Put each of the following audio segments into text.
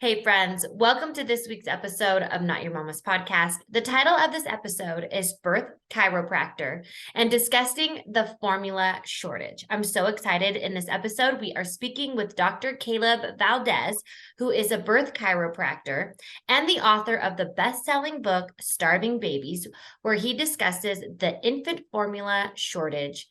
Hey friends, welcome to this week's episode of Not Your Mama's Podcast. The title of this episode is Birth Chiropractor and discussing the formula shortage. I'm so excited. In this episode, we are speaking with Dr. Kaleb Valdez, who is a birth chiropractor and the author of the best-selling book, Starving Babies, where he discusses the infant formula shortage,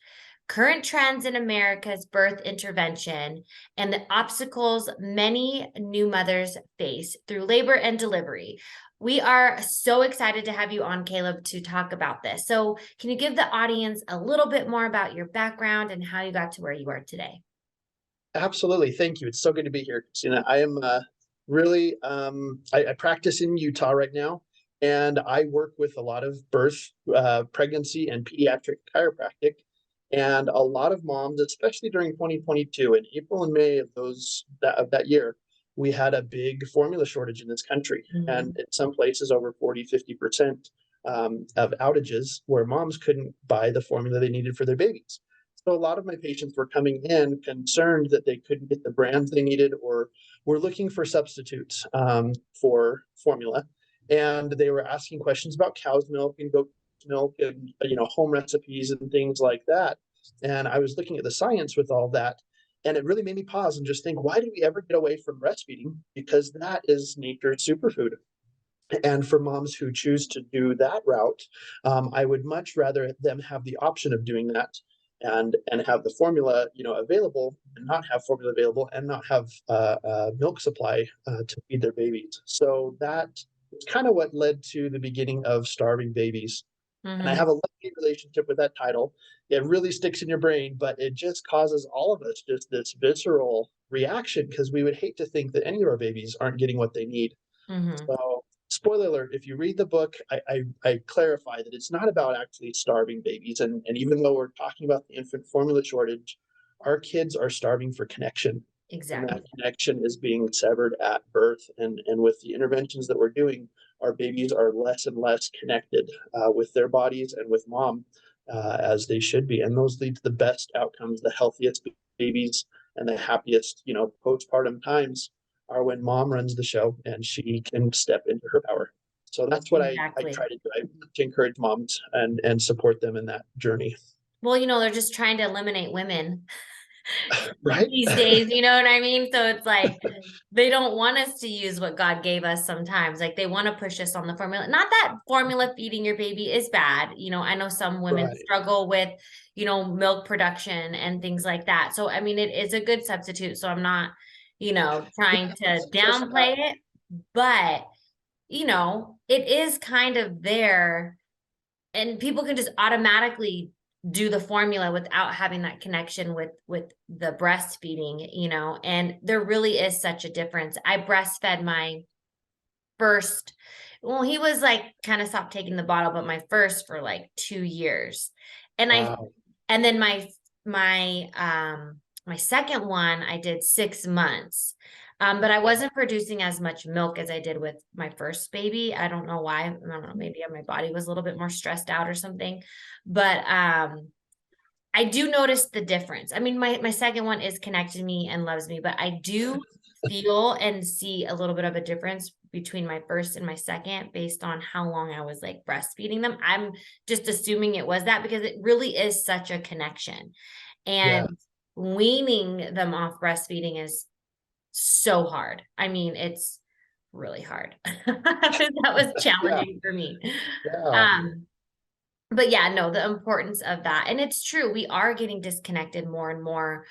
current trends in America's birth intervention, and the obstacles many new mothers face through labor and delivery. We are so excited to have you on, Kaleb, to talk about this. So can you give the audience a little bit more about your background and how you got to where you are today? Absolutely. Thank you. It's so good to be here, Cristina. I am really, I practice in Utah right now, and I work with a lot of birth, pregnancy, and pediatric chiropractic. And a lot of moms, especially during 2022, in April and May of that year, we had a big formula shortage in this country. And in some places, over 40–50% of outages where moms couldn't buy the formula they needed for their babies. So a lot of my patients were coming in concerned that they couldn't get the brands they needed or were looking for substitutes for formula. And they were asking questions about cow's milk and goat milk and home recipes and things like that. And I was looking at the science with all that, and it really made me pause and just think, why do we ever get away from breastfeeding? Because that is nature's superfood. And for moms who choose to do that route, I would much rather them have the option of doing that and have the formula available, and not have formula available, and not have milk supply to feed their babies. So that is kind of what led to the beginning of Starving Babies. And I have a lovely relationship with that title. It really sticks in your brain, but it just causes all of us just this visceral reaction, because we would hate to think that any of our babies aren't getting what they need. So, spoiler alert, if you read the book, I clarify that it's not about actually starving babies. And even though we're talking about the infant formula shortage, our kids are starving for connection. And Exactly. that connection is being severed at birth. And with the interventions that we're doing, our babies are less and less connected with their bodies and with mom, as they should be. And those lead to the best outcomes. The healthiest babies and the happiest, postpartum times are when mom runs the show and she can step into her power. So that's what I Exactly. try to do. I want to encourage moms and support them in that journey. Well, they're just trying to eliminate women Right? these days, you know what I mean? So it's like they don't want us to use what God gave us sometimes. Like they want to push us on the formula. Not that formula feeding your baby is bad. I know some women Right. struggle with, milk production and things like that. So, I mean, it is a good substitute. So I'm not, trying to It's just that. downplay it, but, it is kind of there and people can just automatically do the formula without having that connection with the breastfeeding, and there really is such a difference. I breastfed my first, well, he was like kind of stopped taking the bottle, but my first for like 2 years. And Wow. then my second one I did 6 months. But I wasn't producing as much milk as I did with my first baby. I don't know why. I don't know, maybe my body was a little bit more stressed out or something. But I do notice the difference. I mean, my second one is connected to me and loves me, but I do feel and see a little bit of a difference between my first and my second based on how long I was like breastfeeding them. I'm just assuming it was that because it really is such a connection. Yeah. And weaning them off breastfeeding is so hard. I mean, it's really hard. That was Yeah. challenging for me. Yeah. Um, but yeah, no, the importance of that. And it's true, we are getting disconnected more and more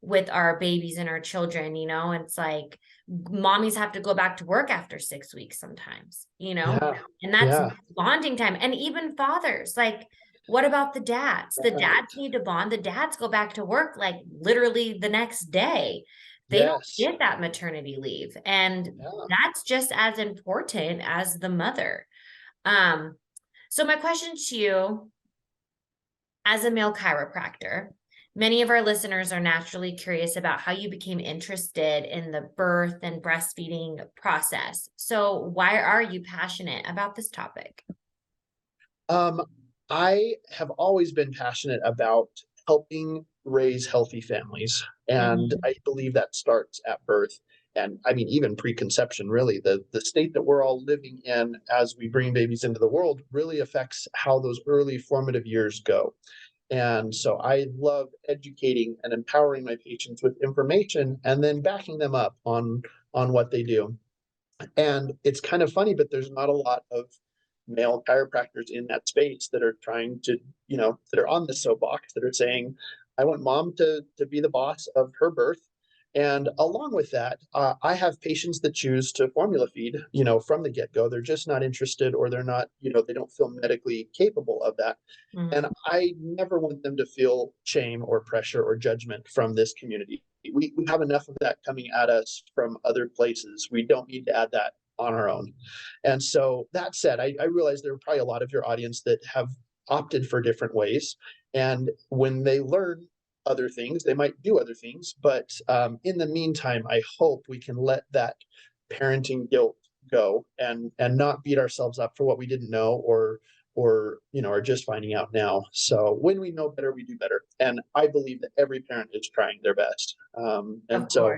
with our babies and our children, it's like mommies have to go back to work after 6 weeks sometimes, Yeah. and that's Yeah. bonding time. And even fathers, like, what about the dads? The Right. dads need to bond. The dads go back to work like literally the next day. They don't Yes. get that maternity leave. And Yeah. that's just as important as the mother. Um, so my question to you, as a male chiropractor, many of our listeners are naturally curious about how you became interested in the birth and breastfeeding process. So why are you passionate about this topic? Um, I have always been passionate about helping raise healthy families, and Mhm. I believe that starts at birth. And I mean, even preconception, really, the state that we're all living in as we bring babies into the world really affects how those early formative years go. And so I love educating and empowering my patients with information and then backing them up on what they do. And it's kind of funny, but there's not a lot of male chiropractors in that space that are trying to, that are on the soapbox, that are saying, I want mom to be the boss of her birth. And along with that, I have patients that choose to formula feed, from the get-go. They're just not interested, or they're not, they don't feel medically capable of that. And Mhm. I never want them to feel shame or pressure or judgment from this community. We have enough of that coming at us from other places. We don't need to add that on our own. And so that said, I realize there are probably a lot of your audience that have opted for different ways. And when they learn other things, they might do other things. But in the meantime, I hope we can let that parenting guilt go and not beat ourselves up for what we didn't know, or are just finding out now. So when we know better, we do better. And I believe that every parent is trying their best. Of And so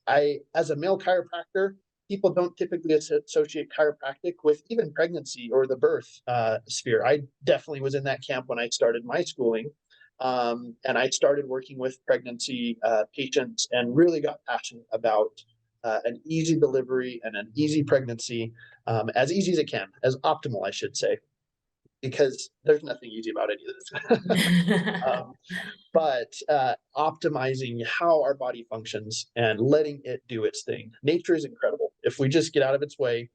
course. as a male chiropractor, people don't typically associate chiropractic with even pregnancy or the birth sphere. I definitely was in that camp when I started my schooling. And I started working with pregnancy patients and really got passionate about an easy delivery and an easy pregnancy, as easy as it can, as optimal, I should say, because there's nothing easy about any of this. um, but optimizing how our body functions and letting it do its thing. Nature is incredible. If we just get out of its way,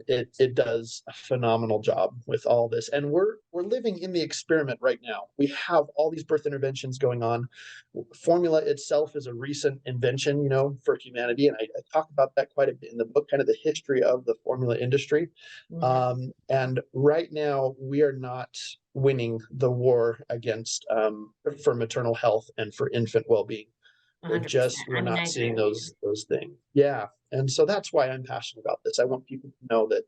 it does a phenomenal job with all this. And we're living in the experiment right now. We have all these birth interventions going on. Formula itself is a recent invention, for humanity, and I talk about that quite a bit in the book, kind of the history of the formula industry. Mhm. And right now, we are not winning the war against for maternal health and for infant well-being. $100%. We're I mean, not I agree seeing with you. those things. Yeah. And so that's why I'm passionate about this. I want people to know that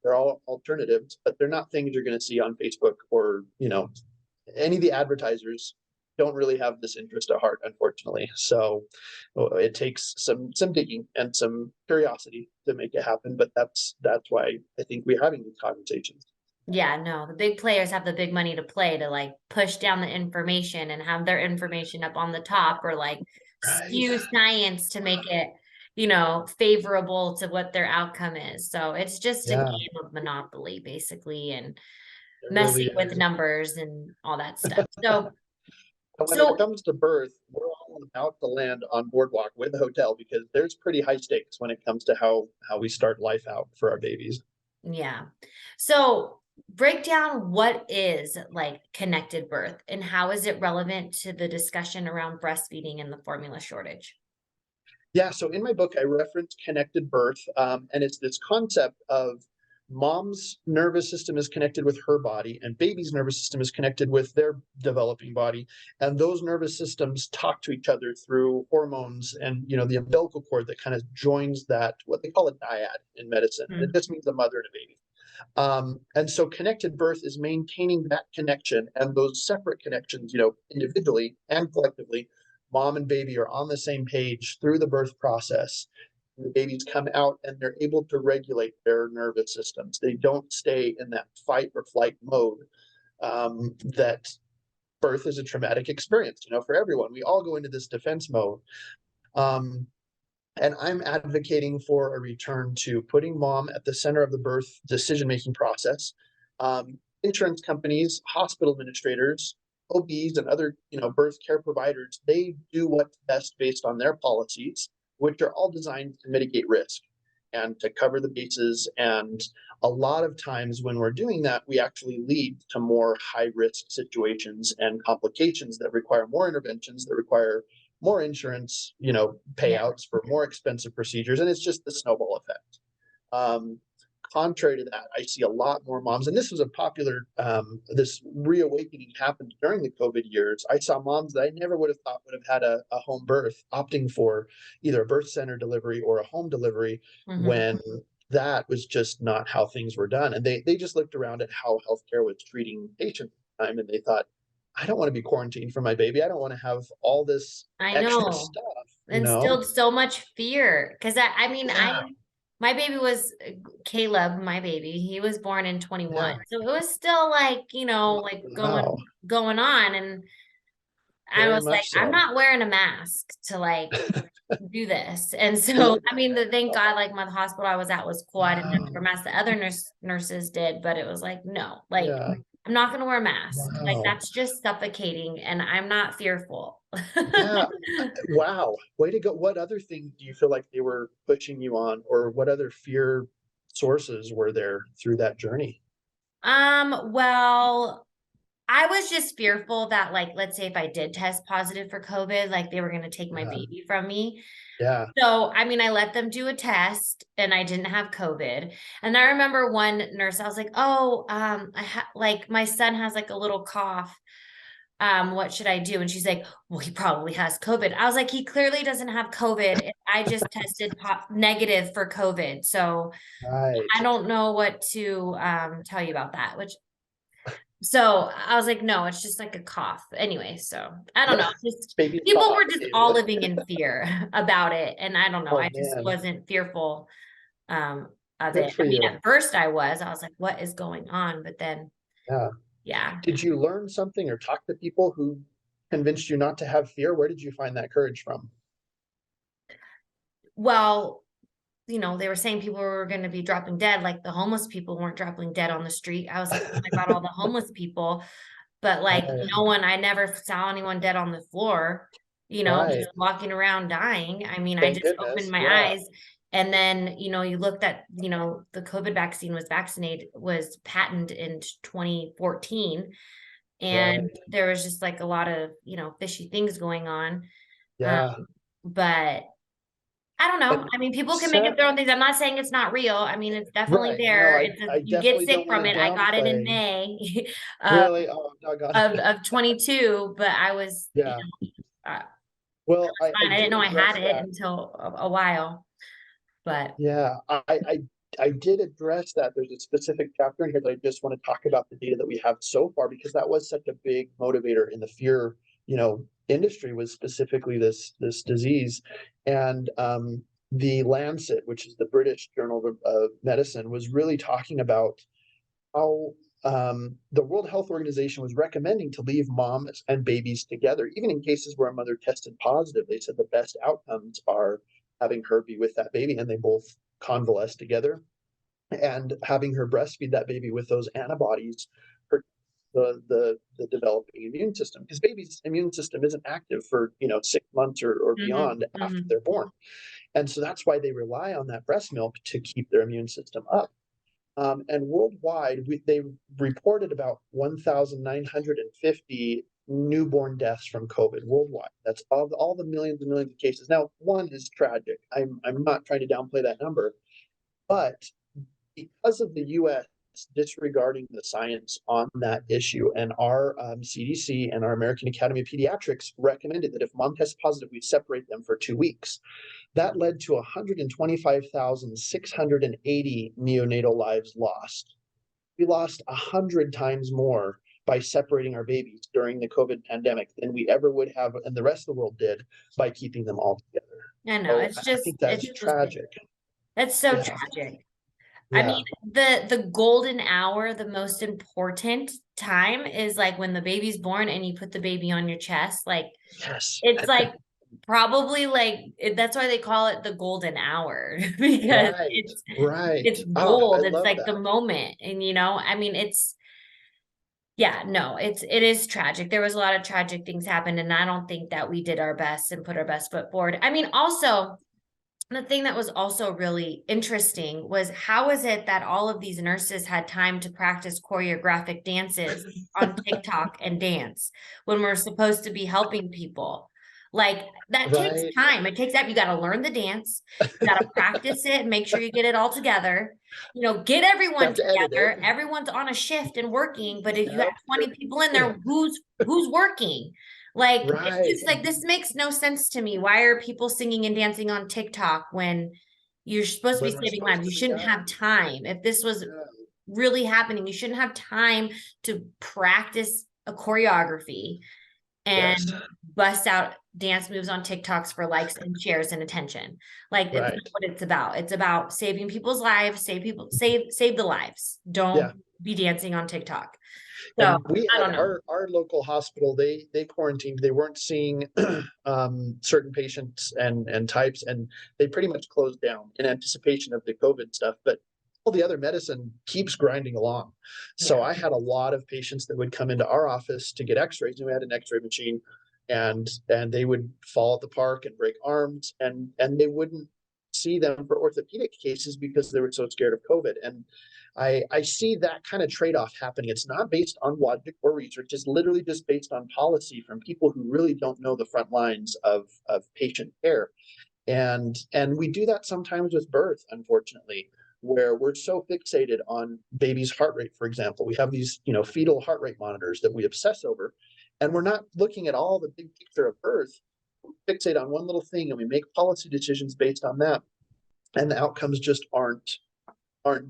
they're all alternatives, but they're not things you're going to see on Facebook, or, any of the advertisers don't really have this interest at heart, unfortunately. So it takes some digging and some curiosity to make it happen. But that's why I think we're having these conversations. Yeah, no, the big players have the big money to play to like push down the information and have their information up on the top, or like Right. skew science to make it, favorable to what their outcome is. So it's just a Yeah, game of monopoly, basically, and it really messing with is. numbers and all that stuff. So, And when it so comes to birth, we're all about to land on boardwalk with a hotel, because there's pretty high stakes when it comes to how we start life out for our babies. yeah. So break down what is like connected birth and how is it relevant to the discussion around breastfeeding and the formula shortage? Yeah, so in my book, I reference connected birth, and it's this concept of mom's nervous system is connected with her body, and baby's nervous system is connected with their developing body, and those nervous systems talk to each other through hormones and the umbilical cord that kind of joins that, what they call a dyad in medicine, and it Mm. just means a mother and a baby. And so connected birth is maintaining that connection, and those separate connections, individually and collectively. Mom and baby are on the same page through the birth process. The babies come out and they're able to regulate their nervous systems. They don't stay in that fight or flight mode. That birth is a traumatic experience, for everyone. We all go into this defense mode. Um, and I'm advocating for a return to putting mom at the center of the birth decision-making process. Insurance companies, hospital administrators, OBs, and other, birth care providers, they do what's best based on their policies, which are all designed to mitigate risk and to cover the bases. And a lot of times when we're doing that, we actually lead to more high-risk situations and complications that require more interventions, that require more insurance, Yeah. payouts for more expensive procedures, and it's just the snowball effect. Um, Contrary to that, I see a lot more moms, and this was a popular, this reawakening happened during the COVID years. I saw moms that I never would have thought would have had a home birth opting for either a birth center delivery or a home delivery, Hmm. when that was just not how things were done. And they just looked around at how healthcare was treating patients at the time, and they thought, I don't want to be quarantined for my baby. I don't want to have all this I extra know. stuff. you know? instilled so much fear. Cause I mean, Yeah, my baby was Caleb, my baby, he was born in yeah. 21. So it was still like, like Wow, going on. And I very was like, much I'm so. not wearing a mask to like do this. And so, I mean, thank God, like my hospital I was at was cool. I didn't have to wear Wow. a mask. The other nurses did, but it was like, no, like Yeah. I'm not going to wear a mask. Like Wow. that's just suffocating, and I'm not fearful. Yeah. Wow. Way to go. What other things do you feel like they were pushing you on, or what other fear sources were there through that journey? Well, I was just fearful that, like, let's say if I did test positive for COVID, like they were going to take my Yeah. baby from me. Yeah. So, I mean, I let them do a test and I didn't have COVID. And I remember one nurse, I was like, "Oh, like my son has like a little cough. What should I do?" And she's like, "Well, he probably has COVID." I was like, "He clearly doesn't have COVID. I just tested negative for COVID. So Right. I don't know what to tell you about that." So I was like, "No, it's just like a cough." Anyway, so I don't know. Just Baby's people cough. were just Okay. all living in fear about it. And I don't know. Oh I just man. wasn't fearful um of Good it. for I mean, you. at first I was like, what is going on? But then Yeah. yeah. Did you learn something or talk to people who convinced you not to have fear? Where did you find that courage from? Well, they were saying people were going to be dropping dead, like the homeless people weren't dropping dead on the street. I was like, "Oh my God, all the homeless people." But like Right. I never saw anyone dead on the floor, Right. just walking around dying. I mean, I Thank just opened goodness. my Yeah. eyes, and then, you looked at, the COVID vaccine was patented in 2014. And Right. there was just like a lot of, fishy things going on. Um, Yeah. but I don't know. And I mean, people can make up set their own things. I'm not saying it's not real. I mean, it's definitely right. No, there. I You get definitely sick don't want from to it. I got it in downplay. May of Really? Oh, doggone. of 22, but I was, Yeah. I Well, I fine. I didn't did know I had address it that. until a while, but Yeah, I did address that. There's a specific chapter in here that I just want to talk about the data that we have so far, because that was such a big motivator in the fear, industry, was specifically this disease. And the Lancet, which is the British Journal of Medicine, was really talking about how the World Health Organization was recommending to leave moms and babies together, even in cases where a mother tested positive. They said the best outcomes are having her be with that baby, and they both convalesce together, and having her breastfeed that baby with those antibodies for the developing immune system, because baby's immune system isn't active for 6 months or hmm beyond after hmm they're born. And so that's why they rely on that breast milk to keep their immune system up. And worldwide, they reported about 1,950 newborn deaths from COVID worldwide. That's all the millions and millions of cases. Now, one is tragic. I'm not trying to downplay that number, but because of the U.S. disregarding the science on that issue, and our CDC and our American Academy of Pediatrics recommended that if mom tests positive, we separate them for 2 weeks. That led to 125,680 neonatal lives lost. We lost 100 times more by separating our babies during the COVID pandemic than we ever would have, and the rest of the world did, by keeping them all together. I know. So I think that's tragic. It's so Yeah, tragic. I yeah, mean, the golden hour, the most important time is like when the baby's born and you put the baby on your chest. Like yes, it's like probably like that's why they call it the golden hour because right, it's right. Ah, I gold. It's love like the that. moment. And I mean, yeah, no, it is tragic. There was a lot of tragic things happened, and I don't think that we did our best and put our best foot forward. I mean, also the thing that was also really interesting was how is it that all of these nurses had time to practice choreographic dances on TikTok and dance when we're supposed to be helping people? Like that takes Right. time. It takes that you got to learn the dance, you got to practice it, make sure you get it all together. Get everyone Have to edit it. together. Everyone's on a shift and working, but if you got Yep. 20 people in there, who's working? Like, it's Right. just like, this makes no sense to me. Why are people singing and dancing on TikTok when you're supposed to be When we're saving supposed lives? to You be, shouldn't yeah, have time. If this was yeah, really happening, you shouldn't have time to practice a choreography. Yes. and bust out dance moves on TikToks for likes and shares and attention. Like it's not Right. what it's about. It's about saving people's lives, save the lives. Yeah. Don't be dancing on TikTok. So And we I had don't know. our local hospital, they quarantined. They weren't seeing certain patients and types, and they pretty much closed down in anticipation of the COVID stuff. But all the other medicine keeps grinding along. So Yeah. I had a lot of patients that would come into our office to get x-rays, and we had an x-ray machine, and they would fall at the park and break arms, and they wouldn't see them for orthopedic cases because they were so scared of COVID. And I see that kind of trade-off happening. It's not based on logic or research. It's literally just based on policy from people who really don't know the front lines of patient care. And we do that sometimes with birth, unfortunately, where we're so fixated on baby's heart rate, for example. We have these, fetal heart rate monitors that we obsess over, and we're not looking at all the big picture of birth. We fixate on one little thing and we make policy decisions based on that. And the outcomes just aren't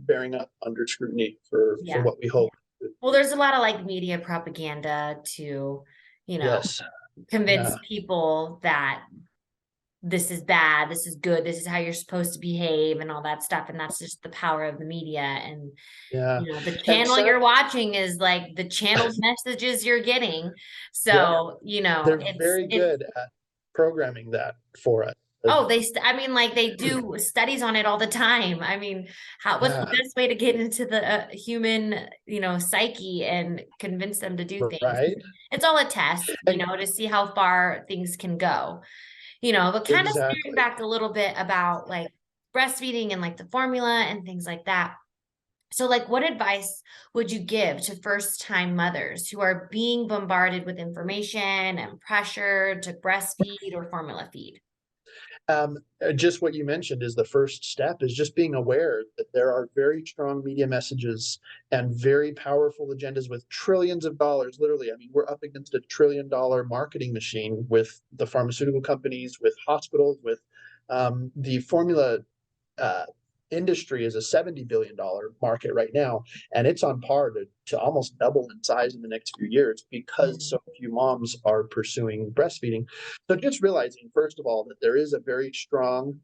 bearing up under scrutiny for Yeah. what we hope. Well, there's a lot of like media propaganda to, you know, Yes. convince Yeah. people that this is bad, this is good, this is how you're supposed to behave and all that stuff. And that's just the power of the media. And, Yeah. the And channel sad, you're watching is like the channeled messages you're getting. yeah, So, they're it's, very good at programming that for us. oh, I mean, like they do studies on it all the time. I mean, what's the Yeah. best way to get into the human, psyche and convince them to do things? Right. It's all a test, And to see how far things can go. But kind of steering exactly. back a little bit about like breastfeeding and like the formula and things like that. So, like, what advice would you give to first time mothers who are being bombarded with information and pressure to breastfeed or formula feed? Just what you mentioned is the first step is just being aware that there are very strong media messages and very powerful agendas with trillions of dollars. Literally, I mean, we're up against $1 trillion marketing machine with the pharmaceutical companies, with hospitals, with the formula uh, industry is a $70 billion market right now, and it's on par to almost double in size in the next few years because so few moms are pursuing breastfeeding. So just realizing, first of all, that there is a very strong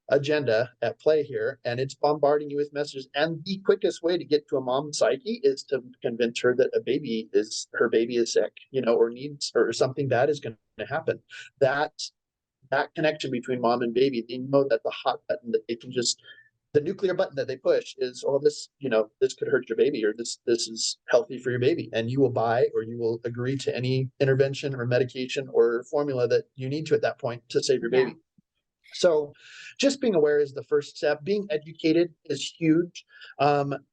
agenda at play here, and it's bombarding you with messages. And the quickest way to get to a mom's psyche is to convince her that her baby is sick, or needs, or something bad is going to happen. That connection between mom and baby, they know that the hot button that they can just the nuclear button that they push is, oh, this could hurt your baby, or this is healthy for your baby, and you will buy or you will agree to any intervention or medication or formula that you need to at that point to save your Yeah. baby. So just being aware is the first step. Being educated is huge.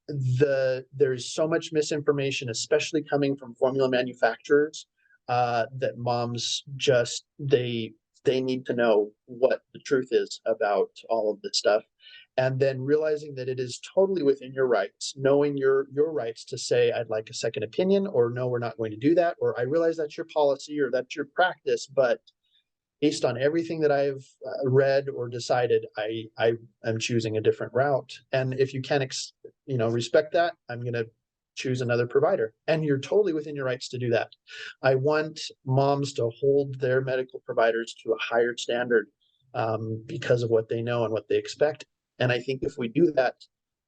There's so much misinformation, especially coming from formula manufacturers, that moms just they need to know what the truth is about all of this stuff. And then realizing that it is totally within your rights, knowing your rights to say, I'd like a second opinion, or no, we're not going to do that, or I realize that's your policy or that's your practice, but based on everything that I've read or decided, I am choosing a different route. And if you can, respect that, I'm going to choose another provider. And you're totally within your rights to do that. I want moms to hold their medical providers to a higher standard because of what they know and what they expect. And I think if we do that,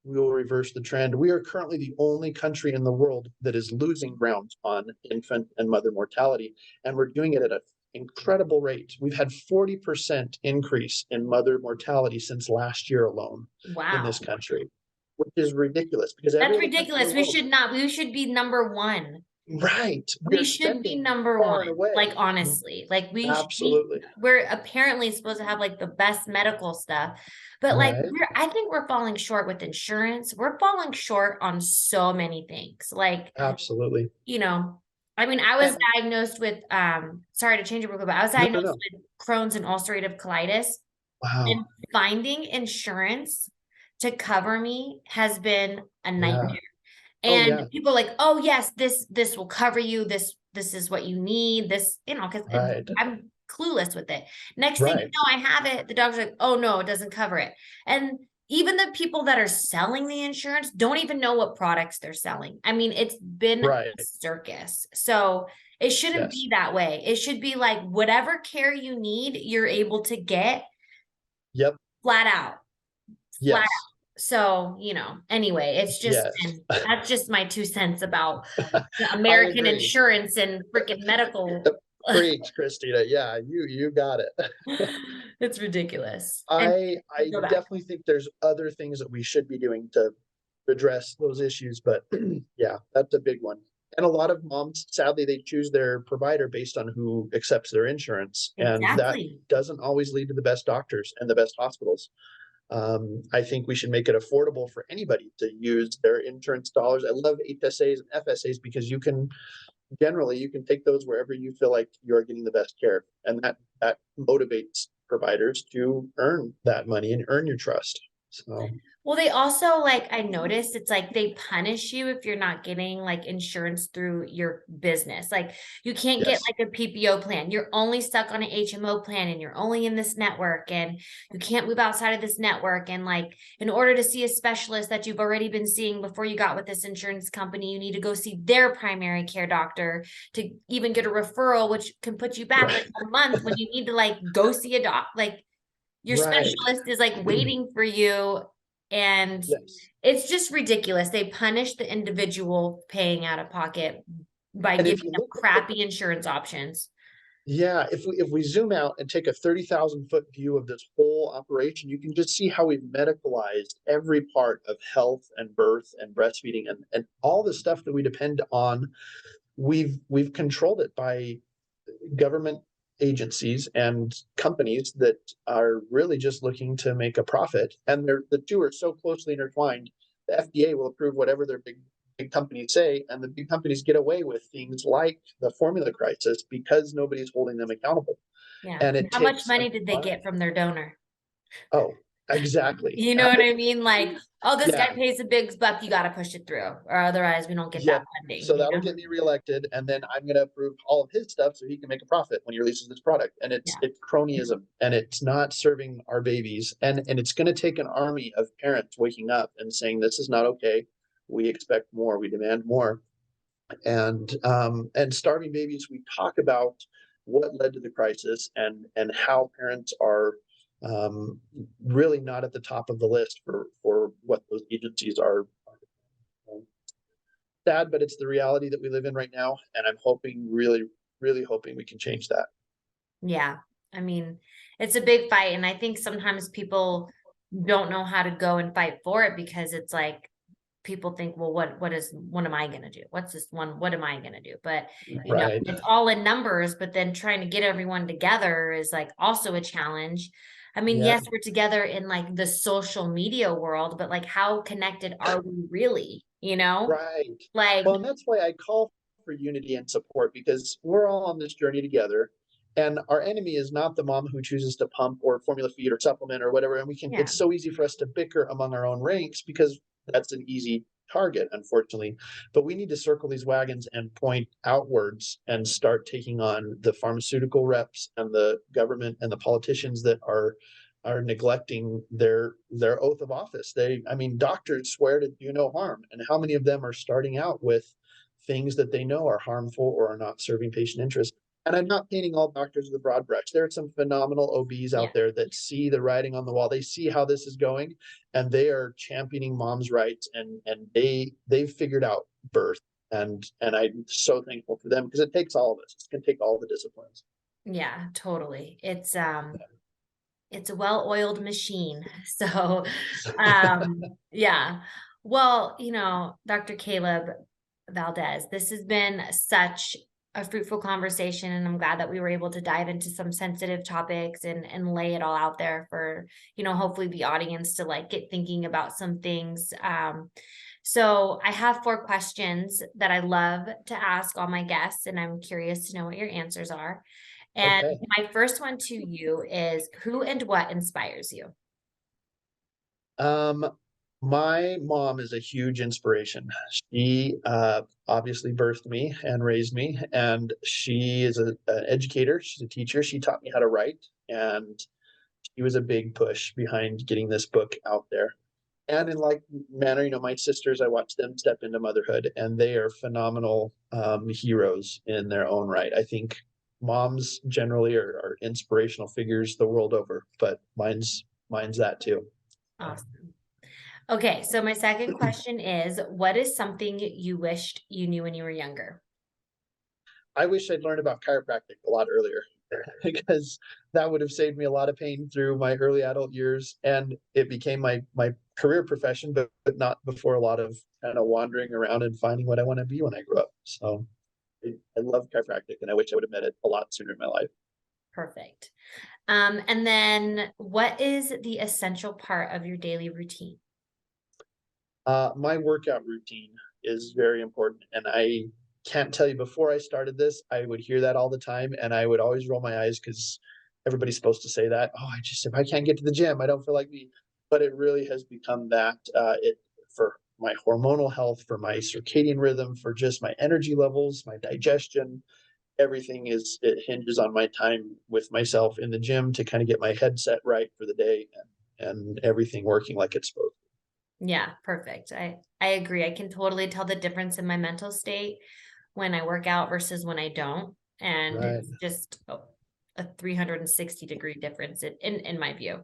we will reverse the trend. We are currently the only country in the world that is losing ground on infant and mother mortality, and we're doing it at an incredible rate. We've had 40% increase in mother mortality since last year alone in this Wow. country, which is ridiculous because every That's other country in ridiculous. the world, We should be number one. right, We we're should be spending number far and one. Like away. honestly, like Absolutely. we're apparently supposed to have like the best medical stuff, but like Right. I think we're falling short with insurance. We're falling short on so many things. Like, Absolutely. I mean, I was And diagnosed with sorry to change it real quick, but I was no, no, diagnosed no. with Crohn's and ulcerative colitis. And Wow. finding insurance to cover me has been a Yeah. nightmare. Oh, And yeah. people are like, oh yes, this will cover you. This is what you need. This, because Right. I'm clueless with it. Next thing you Right. know, I have it. The doctor's like, oh no, it doesn't cover it. And even the people that are selling the insurance don't even know what products they're selling. I mean, it's been a Right. circus. So It shouldn't Yes. be that way. It should be like whatever care you need, you're able to get Yep. flat out. Flat Yes. out. So, anyway, Yes. that's just my 2 cents about the I American agree. insurance and freaking medical. Preach, Christina. Yeah, you got it. It's ridiculous. And I go back. definitely think there's other things that we should be doing to address those issues, but yeah, that's a big one. And a lot of moms, sadly, they choose their provider based on who accepts their insurance, and that Exactly. doesn't always lead to the best doctors and the best hospitals. I think we should make it affordable for anybody to use their insurance dollars. I love HSAs and FSAs because you can take those wherever you feel like you're getting the best care, and that motivates providers to earn that money and earn your trust. So Well, they also I noticed it's like they punish you if you're not getting like insurance through your business. Like you can't get yes, like a PPO plan. You're only stuck on an HMO plan and you're only in this network and you can't move outside of this network. And like in order to see a specialist that you've already been seeing before you got with this insurance company, you need to go see their primary care doctor to even get a referral, which can put you back like right, a month when you need to like go see a doc. Like your right, specialist is like waiting for you, and yes. it's just ridiculous. They punish the individual paying out of pocket by And if giving you them look at the crappy insurance options. yeah, if we zoom out and take a 30,000-foot view of this whole operation, you can just see how we've medicalized every part of health and birth and breastfeeding and all the stuff that we depend on. We've controlled it by government agencies and companies that are really just looking to make a profit, and the two are so closely intertwined. The FDA will approve whatever their big companies say, and the big companies get away with things like the formula crisis because nobody's holding them accountable. Yeah. And it How much takes a money did they lot. get from their donor? Oh, exactly. You know what I mean? Like, oh, this Yeah. guy pays a big buck, you got to push it through, or otherwise we don't get that Yep. funding, So you that'll know? get me reelected, and then I'm going to approve all of his stuff so he can make a profit when he releases this product. And Yeah. it's cronyism, and it's not serving our babies. And it's going to take an army of parents waking up and saying this is not okay. We expect more. We demand more. And starving babies. We talk about what led to the crisis and how parents are really not at the top of the list for what those agencies are. Sad, but it's the reality that we live in right now. And I'm hoping, really, really hoping we can change that. Yeah. I mean, it's a big fight. And I think sometimes people don't know how to go and fight for it because it's like people think, well, what am I gonna do? What's this one? What am I gonna do? But Right. it's all in numbers, but then trying to get everyone together is like also a challenge. I mean, Yeah. yes, we're together in like the social media world, but like how connected are we really? Right. Like, Well, and that's why I call for unity and support, because we're all on this journey together. And our enemy is not the mom who chooses to pump or formula feed or supplement or whatever. And yeah, it's so easy for us to bicker among our own ranks because that's an easy target, unfortunately. But we need to circle these wagons and point outwards and start taking on the pharmaceutical reps and the government and the politicians that are neglecting their oath of office. I mean, doctors swear to do no harm, and how many of them are starting out with things that they know are harmful or are not serving patient interest? And I'm not painting all doctors with a broad brush. There are some phenomenal OBs yeah, out there that see the writing on the wall. They see how this is going, and they are championing moms' rights, and they've figured out birth. And I'm so thankful for them because it takes all of us. It's going to take all the disciplines. yeah, totally. It's a well-oiled machine. So, yeah. Well, Dr. Kaleb Valdez, this has been such a fruitful conversation, and I'm glad that we were able to dive into some sensitive topics and lay it all out there for, hopefully the audience to like get thinking about some things. So I have 4 questions that I love to ask all my guests, and I'm curious to know what your answers are. And Okay. my first one to you is, who and what inspires you? Um, my mom is a huge inspiration. She obviously birthed me and raised me, and she is an educator. She's a teacher. She taught me how to write, and she was a big push behind getting this book out there. And in like manner, my sisters, I watch them step into motherhood, and they are phenomenal heroes in their own right. I think moms generally are inspirational figures the world over, but mine's that too. Awesome. Okay, so my second question is, what is something you wished you knew when you were younger? I wish I'd learned about chiropractic a lot earlier because that would have saved me a lot of pain through my early adult years, and it became my career profession, but not before a lot of kind of wandering around and finding what I want to be when I grow up. So I love chiropractic, and I wish I would have met it a lot sooner in my life. Perfect. And then what is the essential part of your daily routine? My workout routine is very important, and I can't tell you, before I started this, I would hear that all the time, and I would always roll my eyes because everybody's supposed to say that. Oh, if I can't get to the gym, I don't feel like me. But it really has become that. It for my hormonal health, for my circadian rhythm, for just my energy levels, my digestion, everything it hinges on my time with myself in the gym to kind of get my head set right for the day, and everything working like it's supposed to. Yeah, perfect. I agree. I can totally tell the difference in my mental state when I work out versus when I don't. And Right. it's just a 360-degree difference in my view.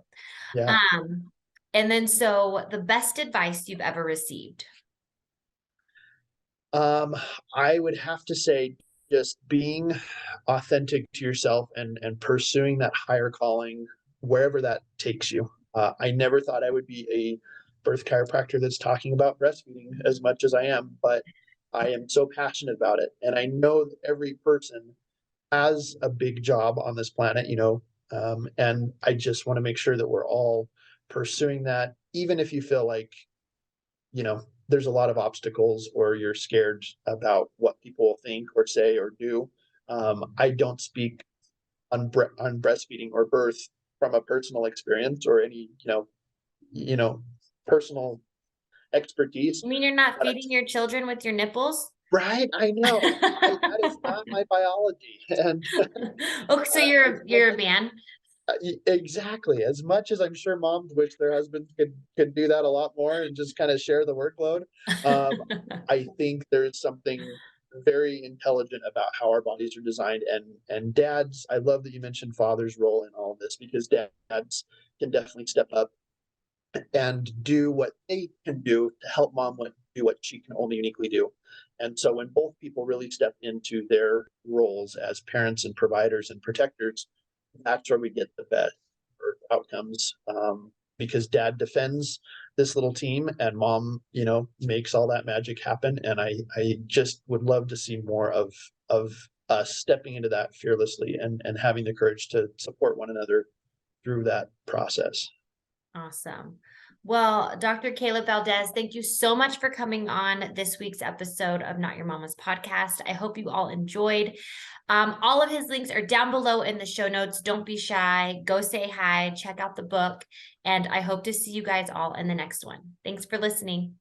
Yeah. Um, and then so the best advice you've ever received. Um, I would have to say just being authentic to yourself and pursuing that higher calling wherever that takes you. I never thought I would be a birth chiropractor that's talking about breastfeeding as much as I am, but I am so passionate about it. And I know that every person has a big job on this planet, and I just want to make sure that we're all pursuing that, even if you feel like there's a lot of obstacles or you're scared about what people will think or say or do. I don't speak on breastfeeding or birth from a personal experience or any, personal expertise. I mean, you're not But feeding your children with your nipples? right, I know that is not my biology, and Oh, so as much you're a man? exactly. As much as I'm sure moms wish their husbands could do that a lot more and just kind of share the workload, um, I think there's something very intelligent about how our bodies are designed. And dads, I love that you mentioned father's role in all of this, because dads can definitely step up and do what they can do to help mom do what she can only uniquely do. And so when both people really step into their roles as parents and providers and protectors, that's where we get the best outcomes. Because dad defends this little team and mom, makes all that magic happen. And I just would love to see more of us stepping into that fearlessly and having the courage to support one another through that process. Awesome. Well, Dr. Kaleb Valdez, thank you so much for coming on this week's episode of Not Your Mama's podcast. I hope you all enjoyed. All of his links are down below in the show notes. Don't be shy. Go say hi. Check out the book. And I hope to see you guys all in the next one. Thanks for listening.